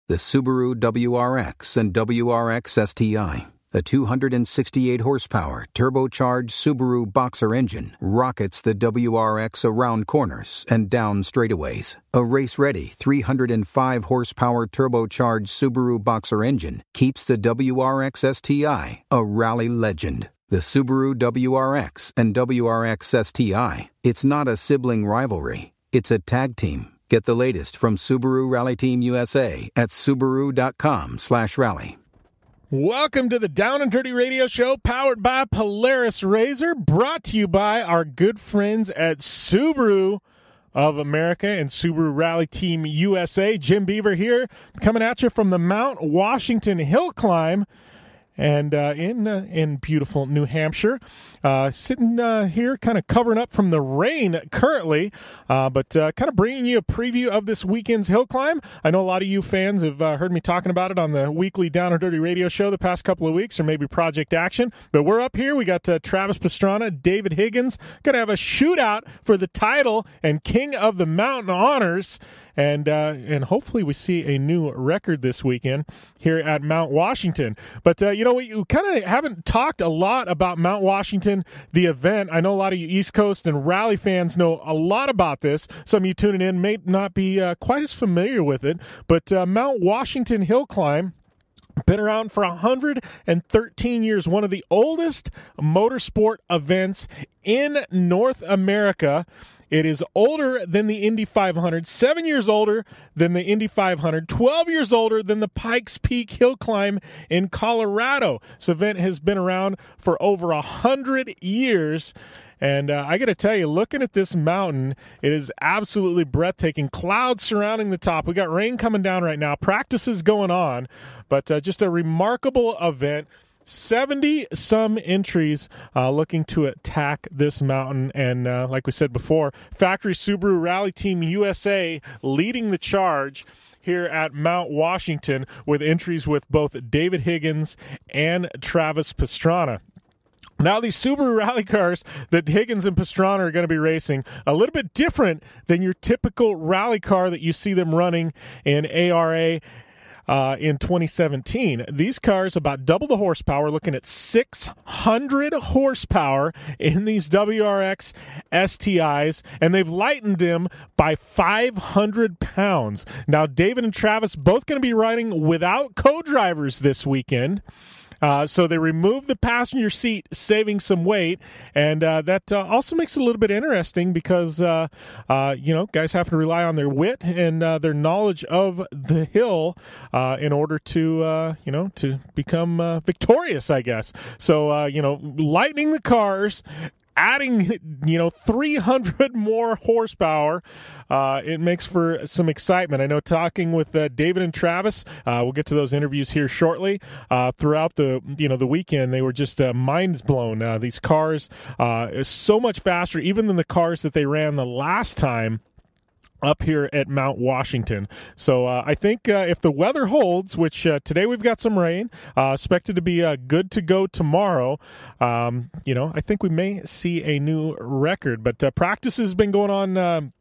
The Subaru WRX and WRX STI, a 268-horsepower, turbocharged Subaru Boxer engine, rockets the WRX around corners and down straightaways. A race-ready 305-horsepower turbocharged Subaru Boxer engine keeps the WRX STI a rally legend. The Subaru WRX and WRX STI, it's not a sibling rivalry, it's a tag team. Get the latest from Subaru Rally Team USA at Subaru.com/rally. Welcome to the Down and Dirty Radio Show, powered by Polaris Razor, brought to you by our good friends at Subaru of America and Subaru Rally Team USA. Jim Beaver here, coming at you from the Mount Washington Hill Climb, and in beautiful New Hampshire. Sitting here kind of covering up from the rain currently, but kind of bringing you a preview of this weekend's hill climb. I know a lot of you fans have heard me talking about it on the weekly Down and Dirty Radio Show the past couple of weeks, or maybe Project Action. But we're up here. We got Travis Pastrana, David Higgins. Going to have a shootout for the title and King of the Mountain honors. And hopefully we see a new record this weekend here at Mount Washington. But, we kind of haven't talked a lot about Mount Washington, the event. I know a lot of you East Coast and rally fans know a lot about this. Some of you tuning in may not be quite as familiar with it. But Mount Washington Hill Climb, been around for 113 years, one of the oldest motorsport events in North America. It is older than the Indy 500, 7 years older than the Indy 500, 12 years older than the Pikes Peak Hill Climb in Colorado. This event has been around for over 100 years. And I got to tell you, looking at this mountain, it is absolutely breathtaking. Clouds surrounding the top. We got rain coming down right now. Practice is going on, but just a remarkable event. 70-some entries looking to attack this mountain. And like we said before, Factory Subaru Rally Team USA leading the charge here at Mount Washington with entries with both David Higgins and Travis Pastrana. Now, these Subaru rally cars that Higgins and Pastrana are going to be racing, a little bit different than your typical rally car that you see them running in ARA in 2017. These cars about double the horsepower, looking at 600 horsepower in these WRX STIs, and they've lightened them by 500 pounds. Now, David and Travis both going to be riding without co-drivers this weekend. So they removed the passenger seat, saving some weight, and that also makes it a little bit interesting because, guys have to rely on their wit and their knowledge of the hill in order to become victorious, I guess. So, lightening the cars, adding 300 more horsepower, it makes for some excitement. I know, talking with David and Travis, we'll get to those interviews here shortly. Throughout the weekend, they were just mind blown. These cars is so much faster even than the cars that they ran the last time up here at Mount Washington. So I think if the weather holds, which today we've got some rain, expected to be good to go tomorrow, I think we may see a new record. But practice has been going on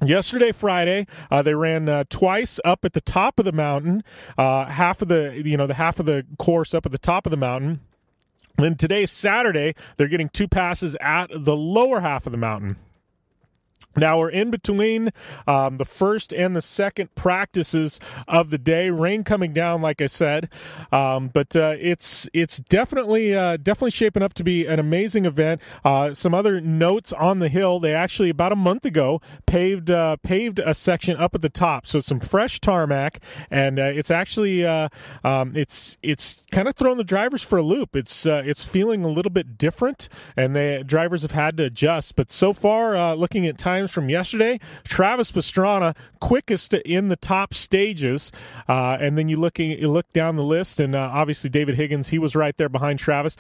yesterday, Friday. They ran twice up at the top of the mountain, half of the course up at the top of the mountain. And today, Saturday, they're getting two passes at the lower half of the mountain. Now we're in between the first and the second practices of the day. Rain coming down, like I said, but it's definitely shaping up to be an amazing event. Some other notes on the hill: they actually about a month ago paved a section up at the top, so some fresh tarmac, and it's actually it's kind of throwing the drivers for a loop. It's feeling a little bit different, and the drivers have had to adjust. But so far, looking at times from yesterday, Travis Pastrana quickest in the top stages, and then you look down the list, and obviously David Higgins, he was right there behind Travis.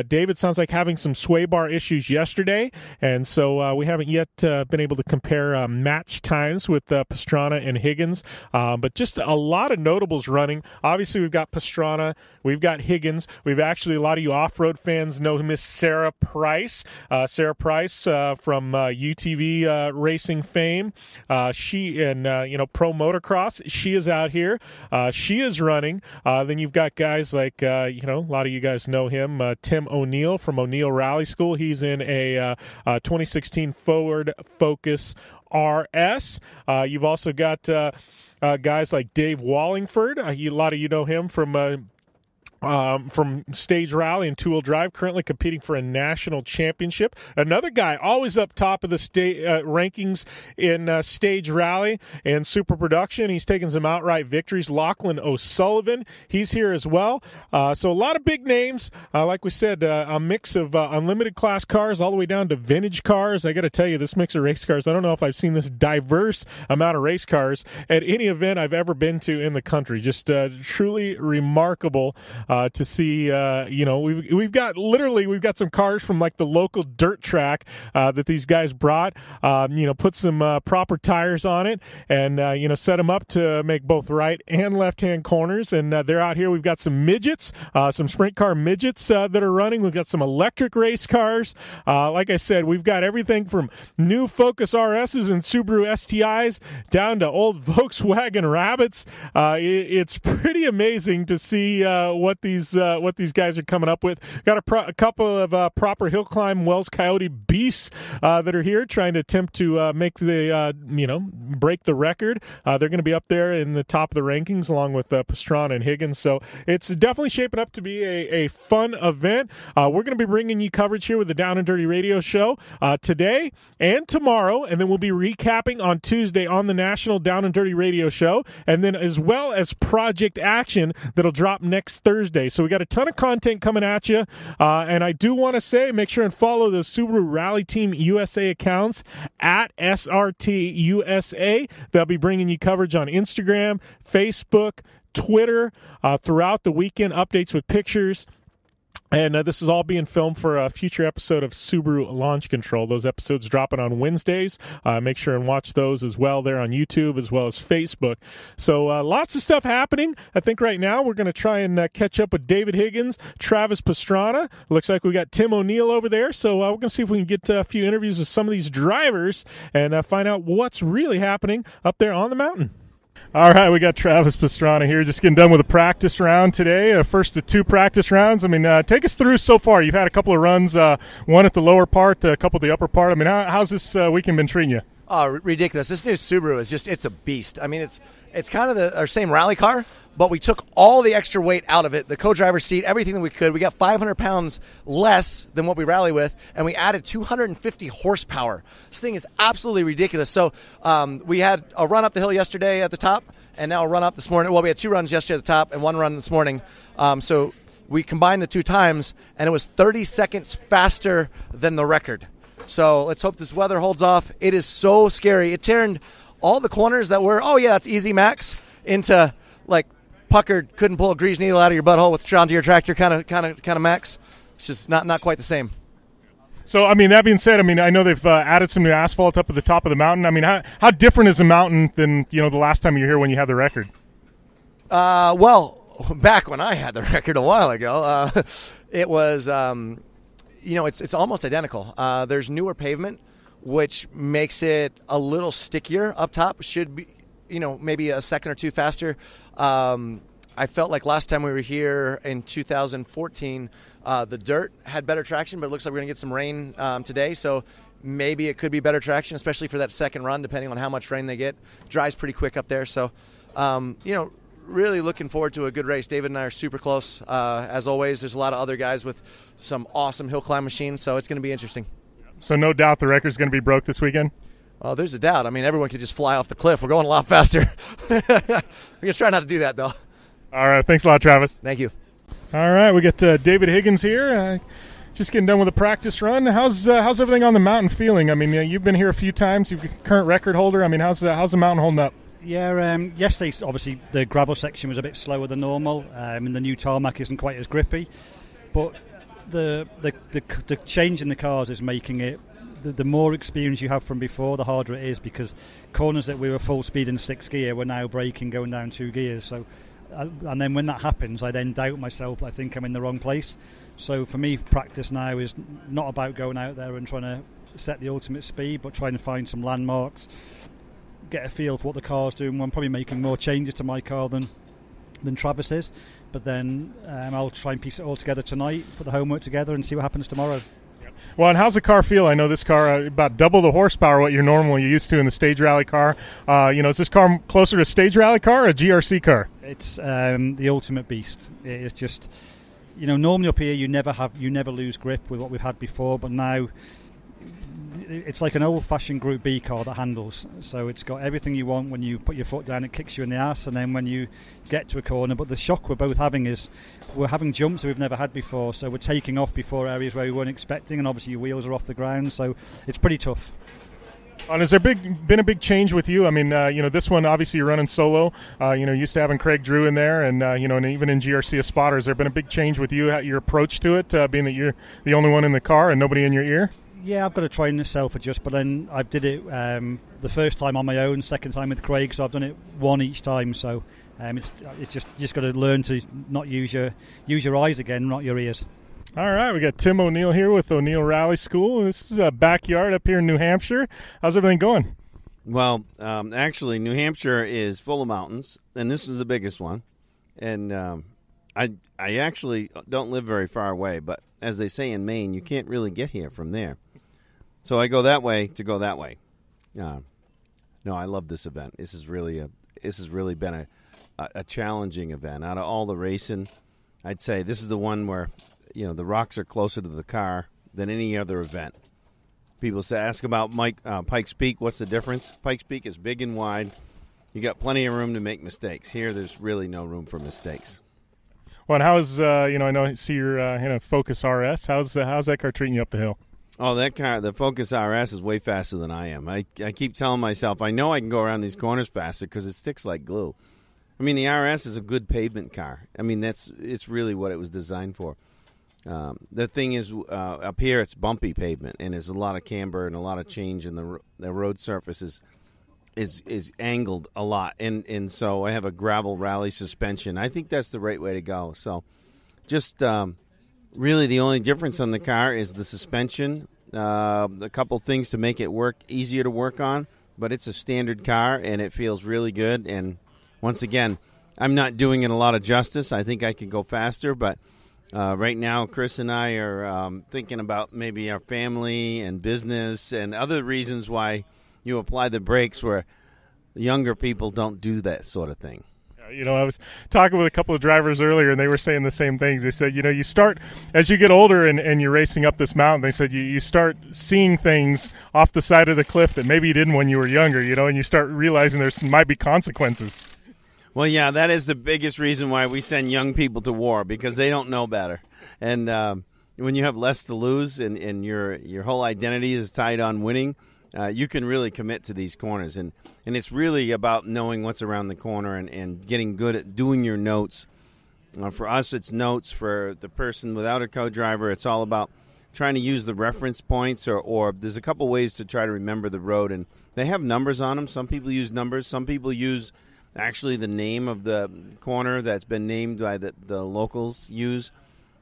David sounds like having some sway bar issues yesterday, and so we haven't yet been able to compare match times with Pastrana and Higgins, but just a lot of notables running. Obviously we've got Pastrana, we've got Higgins, we've actually, a lot of you off-road fans know Miss Sarah Price. Sarah Price from UTV racing fame. She and pro motocross. She is out here. She is running. Then you've got guys like a lot of you guys know him, Tim O'Neill from O'Neill Rally School. He's in a 2016 Ford Focus RS. You've also got guys like Dave Wallingford. A lot of you know him from Stage Rally and two-wheel drive, currently competing for a national championship. Another guy always up top of the rankings in Stage Rally and Super Production. He's taken some outright victories. Lachlan O'Sullivan, he's here as well. So a lot of big names. Like we said, a mix of unlimited class cars all the way down to vintage cars. I got to tell you, this mix of race cars, I don't know if I've seen this diverse amount of race cars at any event I've ever been to in the country. Just truly remarkable. To see, we've got some cars from like the local dirt track that these guys brought, put some proper tires on it and, set them up to make both right and left-hand corners. And they're out here. We've got some midgets, some sprint car midgets that are running. We've got some electric race cars. Like I said, we've got everything from new Focus RSs and Subaru STIs down to old Volkswagen Rabbits. It's pretty amazing to see what these guys are coming up with. Got a couple of proper hill climb Wells Coyote beasts that are here trying to attempt to make the break the record. They're going to be up there in the top of the rankings along with Pastrana and Higgins. So it's definitely shaping up to be a fun event. We're going to be bringing you coverage here with the Down and Dirty Radio Show today and tomorrow, and then we'll be recapping on Tuesday on the National Down and Dirty Radio Show, and then as well as Project Action that'll drop next Thursday. So we got a ton of content coming at you, and I do want to say, make sure and follow the Subaru Rally Team USA accounts at SRT USA. They'll be bringing you coverage on Instagram, Facebook, Twitter throughout the weekend, updates with pictures. And this is all being filmed for a future episode of Subaru Launch Control. Those episodes dropping on Wednesdays. Make sure and watch those as well there on YouTube as well as Facebook. So lots of stuff happening. I think right now we're going to try and catch up with David Higgins, Travis Pastrana. Looks like we got Tim O'Neill over there. So we're going to see if we can get a few interviews with some of these drivers and find out what's really happening up there on the mountain. All right, we got Travis Pastrana here, just getting done with a practice round today, first of two practice rounds. I mean, take us through so far. You've had a couple of runs, one at the lower part, a couple at the upper part. I mean, how's this weekend been treating you? Oh, ridiculous. This new Subaru is it's a beast. I mean, it's kind of our same rally car, but we took all the extra weight out of it, the co-driver's seat, everything that we could. We got 500 pounds less than what we rally with, and we added 250 horsepower. This thing is absolutely ridiculous. So we had a run up the hill yesterday at the top, and now a run up this morning. Well, we had two runs yesterday at the top and one run this morning. So we combined the two times, and it was 30 seconds faster than the record. So let's hope this weather holds off. It is so scary. It turned all the corners that were, that's easy, Max, into like puckered, couldn't pull a grease needle out of your butthole with John Deere tractor kind of Max. It's just not quite the same. So, I mean, that being said, I mean, I know they've added some new asphalt up at the top of the mountain. I mean, how different is the mountain than, the last time you were here when you had the record? Well, back when I had the record a while ago, it was, it's almost identical. There's newer pavement, which makes it a little stickier up top. Should be, maybe a second or two faster. I felt like last time we were here in 2014, the dirt had better traction, but it looks like we're going to get some rain today, so maybe it could be better traction, especially for that second run, depending on how much rain they get. Dries pretty quick up there, so, really looking forward to a good race. David and I are super close. As always, there's a lot of other guys with some awesome hill climb machines, so it's going to be interesting. So no doubt the record's going to be broke this weekend? Oh, there's a doubt. I mean, everyone could just fly off the cliff. We're going a lot faster. We're going to try not to do that, though. All right. Thanks a lot, Travis. Thank you. All right. We got David Higgins here. Just getting done with a practice run. How's everything on the mountain feeling? I mean, you've been here a few times. You're current record holder. I mean, how's the mountain holding up? Yeah, yesterday, obviously, the gravel section was a bit slower than normal, and the new tarmac isn't quite as grippy. But the change in the cars is making it, the more experience you have from before, the harder it is, because corners that we were full speed in 6th gear, we're now braking going down 2 gears. So, and then when that happens, I then doubt myself. I think I'm in the wrong place. So for me, practice now is not about going out there and trying to set the ultimate speed, but trying to find some landmarks, get a feel for what the car's doing. I'm probably making more changes to my car than Travis is, but then I'll try and piece it all together tonight, put the homework together, and see what happens tomorrow. Well, and how's the car feel? I know this car about double the horsepower what you're normally used to in the stage rally car. Is this car closer to a stage rally car or a GRC car? It's the ultimate beast. It's just, normally up here you never lose grip with what we've had before, but now it's like an old-fashioned Group B car that handles. So it's got everything you want. When you put your foot down, it kicks you in the ass, and then when you get to a corner. But the shock we're both having is we're having jumps that we've never had before. So we're taking off before areas where we weren't expecting, and obviously your wheels are off the ground. So it's pretty tough. And has there been a big change with you? I mean, this one, obviously you're running solo. Used to having Craig Drew in there, and and even in GRC a spotter. Has there been a big change with you, your approach to it, being that you're the only one in the car and nobody in your ear? Yeah, I've got to try and self-adjust, but then I did it the first time on my own, second time with Craig, so I've done it one each time. So it's just got to learn to not use your eyes again, not your ears. All right, we got Tim O'Neill here with O'Neill Rally School. This is a backyard up here in New Hampshire. How's everything going? Well, actually, New Hampshire is full of mountains, and this is the biggest one. And I actually don't live very far away, but as they say in Maine, you can't really get here from there. So I go that way to go that way. No, I love this event. This has really been a challenging event. Out of all the racing, I'd say this is the one where the rocks are closer to the car than any other event. People ask about Pikes Peak. What's the difference? Pikes Peak is big and wide. You got plenty of room to make mistakes. Here, there's really no room for mistakes. Well, and how's I know I see your Focus RS. How's that car treating you up the hill? Oh, that car, the Focus RS, is way faster than I am. I keep telling myself I know I can go around these corners faster because it sticks like glue. I mean, the RS is a good pavement car. I mean, it's really what it was designed for. The thing is, up here it's bumpy pavement, and there's a lot of camber and a lot of change, and the road surface is angled a lot, and so I have a gravel rally suspension. I think that's the right way to go. So just really the only difference on the car is the suspension, a couple things to make it work easier to work on, but it's a standard car, and it feels really good. And once again, I'm not doing it a lot of justice. I think I could go faster, but right now Chris and I are thinking about maybe our family and business and other reasons why you apply the brakes where younger people don't do that sort of thing. I was talking with a couple of drivers earlier, and they were saying the same things. They said, you start, as you get older and you're racing up this mountain, they said you start seeing things off the side of the cliff that maybe you didn't when you were younger, and you start realizing there might be consequences. Well, yeah, that is the biggest reason why we send young people to war, because they don't know better. And when you have less to lose and your whole identity is tied on winning, you can really commit to these corners. And it's really about knowing what's around the corner and getting good at doing your notes. For us, it's notes. For the person without a co-driver, it's all about trying to use the reference points, or there's a couple ways to try to remember the road. And they have numbers on them. Some people use numbers. Some people use actually the name of the corner that's been named by the locals use.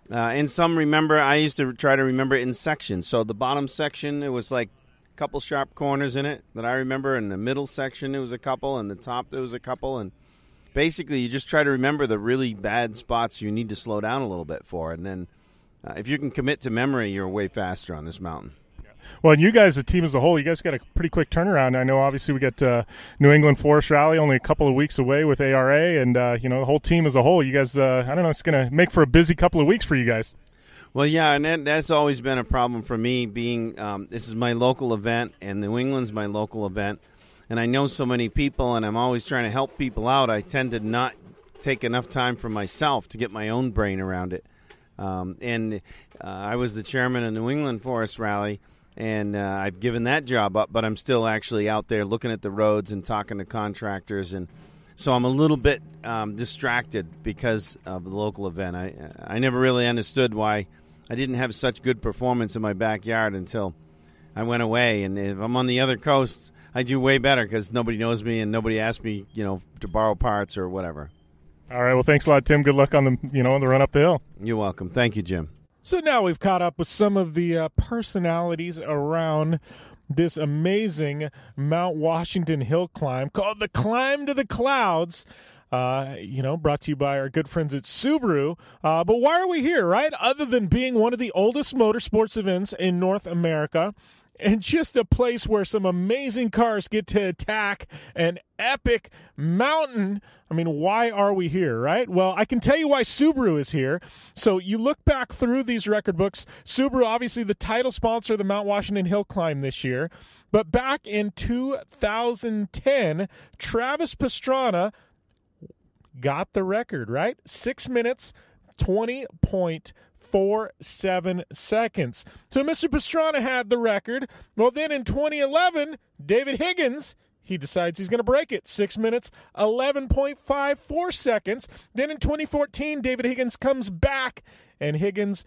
And some remember, I used to try to remember it in sections. So the bottom section, it was like a couple sharp corners in it that I remember. In the middle section, it was a couple. And the top, there was a couple. And basically, you just try to remember the really bad spots you need to slow down a little bit for. And then if you can commit to memory, you're way faster on this mountain. Well, and you guys, the team as a whole, you guys got a pretty quick turnaround. I know, obviously, we got New England Forest Rally only a couple of weeks away with ARA, and, the whole team as a whole. You guys, I don't know, it's going to make for a busy couple of weeks for you guys. Well, yeah, and that's always been a problem for me, being this is my local event, and New England's my local event, and I know so many people, and I'm always trying to help people out. I tend to not take enough time for myself to get my own brain around it. I was the chairman of New England Forest Rally, and I've given that job up, but I'm still actually out there looking at the roads and talking to contractors, and so I'm a little bit distracted because of the local event. I never really understood why I didn't have such good performance in my backyard until I went away, and if I'm on the other coast, I do way better because nobody knows me and nobody asks me, to borrow parts or whatever. All right, well, thanks a lot, Tim. Good luck on the, on the run up the hill. You're welcome. Thank you, Jim. So now we've caught up with some of the personalities around this amazing Mount Washington hill climb called the Climb to the Clouds. Brought to you by our good friends at Subaru. But why are we here, right? Other than being one of the oldest motorsports events in North America, and just a place where some amazing cars get to attack an epic mountain. I mean, why are we here, right? Well, I can tell you why Subaru is here. So you look back through these record books. Subaru, obviously the title sponsor of the Mount Washington Hill Climb this year. But back in 2010, Travis Pastrana got the record, right? 6 minutes, 20.47 seconds. So Mr. Pastrana had the record. Well, then in 2011, David Higgins, he decides he's going to break it. 6 minutes, 11.54 seconds. Then in 2014, David Higgins comes back, and Higgins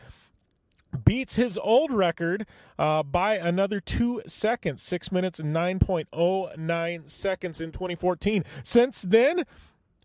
beats his old record by another 2 seconds. 6 minutes, 9.09 seconds in 2014. Since then,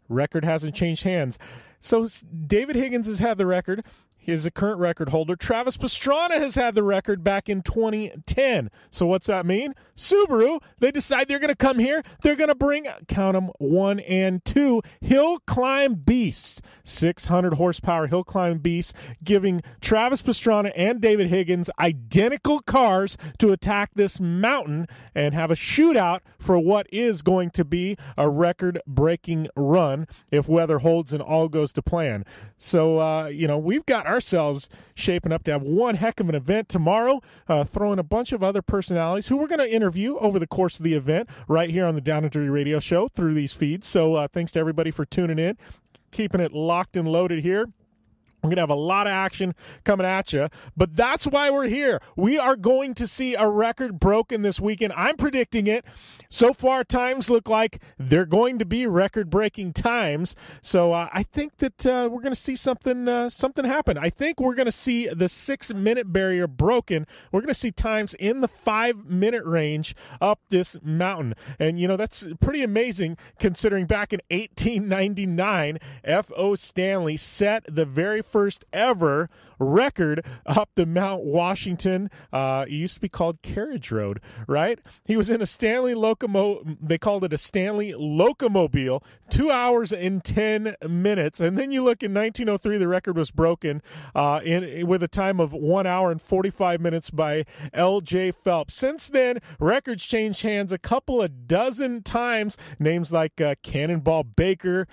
record hasn't changed hands. So David Higgins has had the record. He is a current record holder. Travis Pastrana has had the record back in 2010. So what's that mean? Subaru, they decide they're going to come here. They're going to bring, count them, 1 and 2 hill climb beasts. 600 horsepower hill climb beasts, giving Travis Pastrana and David Higgins identical cars to attack this mountain and have a shootout for what is going to be a record-breaking run if weather holds and all goes to plan. So, we've got ourselves shaping up to have one heck of an event tomorrow, throwing a bunch of other personalities who we're going to interview over the course of the event right here on the Down and Dirty Radio Show through these feeds. So thanks to everybody for tuning in, keeping it locked and loaded here. We're going to have a lot of action coming at you, but that's why we're here. We are going to see a record broken this weekend. I'm predicting it. So far, times look like they're going to be record-breaking times, so I think that we're going to see something happen. I think we're going to see the 6-minute barrier broken. We're going to see times in the 5-minute range up this mountain, and, that's pretty amazing considering back in 1899, F.O. Stanley set the very first ever record up the Mount Washington. It used to be called Carriage Road, right? He was in a Stanley they called it a Stanley Locomobile, 2 hours and 10 minutes. And then you look in 1903, the record was broken with a time of 1 hour and 45 minutes by L.J. Phelps. Since then, records changed hands a couple of dozen times. Names like Cannonball Baker,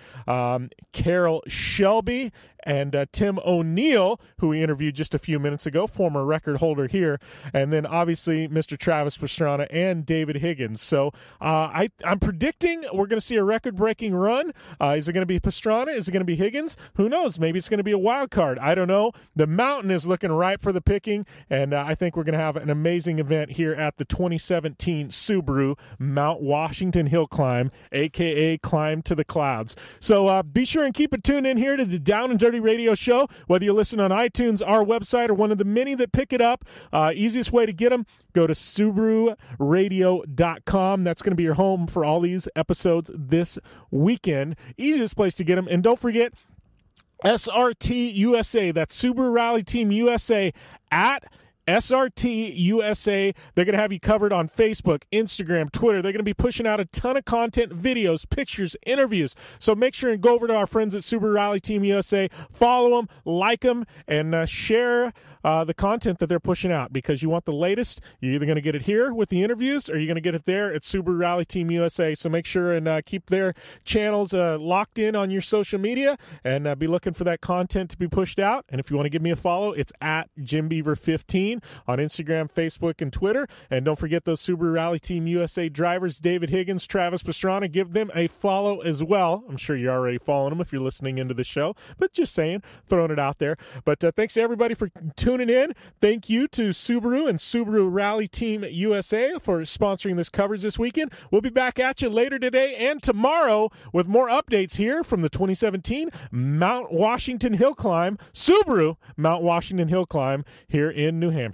Carroll Shelby, and Tim O'Neill, who we interviewed just a few minutes ago, former record holder here, and then obviously Mr. Travis Pastrana and David Higgins. So I'm predicting we're going to see a record-breaking run. Is it going to be Pastrana? Is it going to be Higgins? Who knows? Maybe it's going to be a wild card. I don't know. The mountain is looking ripe for the picking, and I think we're going to have an amazing event here at the 2017 Subaru Mount Washington Hill Climb, a.k.a. Climb to the Clouds. So be sure and keep it tuned in here to the Down and Dirty Radio Show, whether you listen on iTunes, our website, or one of the many that pick it up. Easiest way to get them, go to SubaruRadio.com. That's going to be your home for all these episodes this weekend. Easiest place to get them. And don't forget, SRT USA, that's Subaru Rally Team USA at SRT USA. They're going to have you covered on Facebook, Instagram, Twitter. They're going to be pushing out a ton of content, videos, pictures, interviews. So make sure and go over to our friends at Subaru Rally Team USA. Follow them, like them, and share the content that they're pushing out, because you want the latest. You're either going to get it here with the interviews, or you're going to get it there at Subaru Rally Team USA. So make sure and keep their channels locked in on your social media, and be looking for that content to be pushed out. And if you want to give me a follow, it's at JimBeaver15 on Instagram, Facebook, and Twitter. And don't forget those Subaru Rally Team USA drivers, David Higgins, Travis Pastrana. Give them a follow as well. I'm sure you're already following them if you're listening into the show, but just saying, throwing it out there. But thanks to everybody for tuning in. Thank you to Subaru and Subaru Rally Team USA for sponsoring this coverage this weekend. We'll be back at you later today and tomorrow with more updates here from the 2017 Mount Washington Hill Climb, Subaru Mount Washington Hill Climb here in New Hampshire.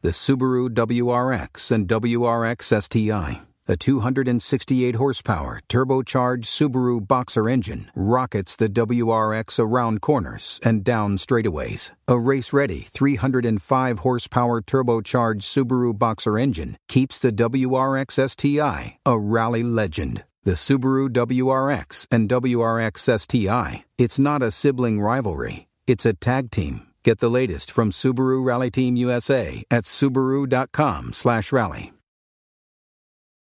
The Subaru WRX and WRX STI. A 268 horsepower, turbocharged Subaru Boxer engine rockets the WRX around corners and down straightaways. A race-ready 305 horsepower turbocharged Subaru Boxer engine keeps the WRX STI a rally legend. The Subaru WRX and WRX STI, it's not a sibling rivalry, it's a tag team. Get the latest from Subaru Rally Team USA at Subaru.com/rally.